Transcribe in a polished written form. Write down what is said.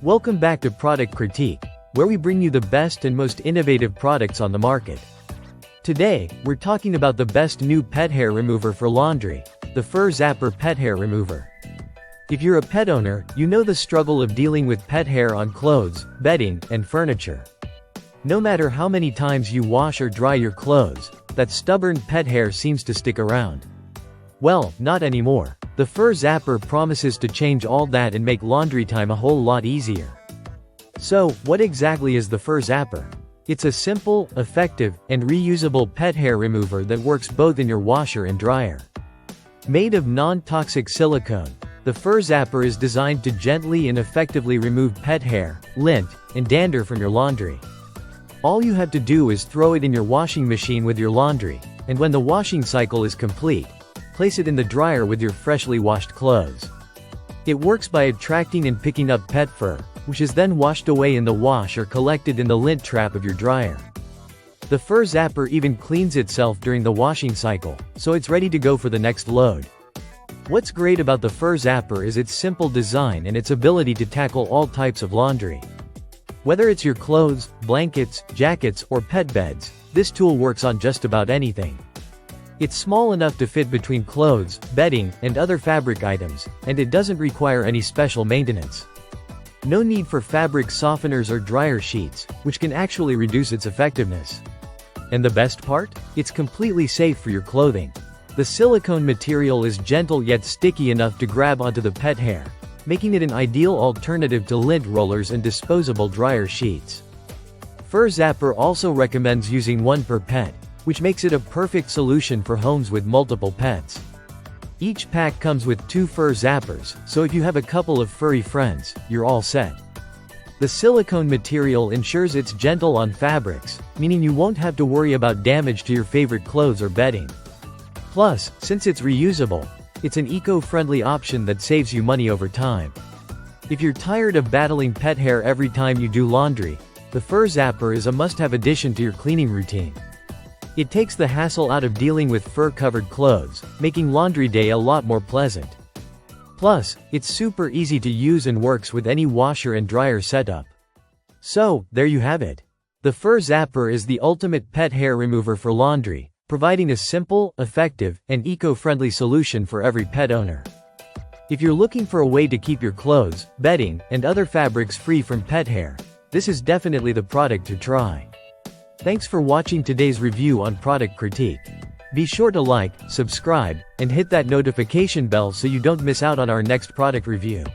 Welcome back to Product Critique, where we bring you the best and most innovative products on the market. Today, we're talking about the best new pet hair remover for laundry, the FurZapper Pet Hair Remover. If you're a pet owner, you know the struggle of dealing with pet hair on clothes, bedding, and furniture. No matter how many times you wash or dry your clothes, that stubborn pet hair seems to stick around. Well, not anymore. The FurZapper promises to change all that and make laundry time a whole lot easier. So, what exactly is the FurZapper? It's a simple, effective, and reusable pet hair remover that works both in your washer and dryer. Made of non-toxic silicone, the FurZapper is designed to gently and effectively remove pet hair, lint, and dander from your laundry. All you have to do is throw it in your washing machine with your laundry, and when the washing cycle is complete, place it in the dryer with your freshly washed clothes. It works by attracting and picking up pet fur, which is then washed away in the wash or collected in the lint trap of your dryer. The FurZapper even cleans itself during the washing cycle, so it's ready to go for the next load. What's great about the FurZapper is its simple design and its ability to tackle all types of laundry. Whether it's your clothes, blankets, jackets, or pet beds, this tool works on just about anything. It's small enough to fit between clothes, bedding, and other fabric items, and it doesn't require any special maintenance. No need for fabric softeners or dryer sheets, which can actually reduce its effectiveness. And the best part? It's completely safe for your clothing. The silicone material is gentle yet sticky enough to grab onto the pet hair, making it an ideal alternative to lint rollers and disposable dryer sheets. FurZapper also recommends using one per pet, which makes it a perfect solution for homes with multiple pets. Each pack comes with 2 FurZappers, so if you have a couple of furry friends, you're all set. The silicone material ensures it's gentle on fabrics, meaning you won't have to worry about damage to your favorite clothes or bedding. Plus, since it's reusable, it's an eco-friendly option that saves you money over time. If you're tired of battling pet hair every time you do laundry, the FurZapper is a must-have addition to your cleaning routine. It takes the hassle out of dealing with fur-covered clothes, making laundry day a lot more pleasant. Plus, it's super easy to use and works with any washer and dryer setup. So, there you have it. The FurZapper is the ultimate pet hair remover for laundry, providing a simple, effective, and eco-friendly solution for every pet owner. If you're looking for a way to keep your clothes, bedding, and other fabrics free from pet hair, this is definitely the product to try. Thanks for watching today's review on Product Critique. Be sure to like, subscribe, and hit that notification bell so you don't miss out on our next product review.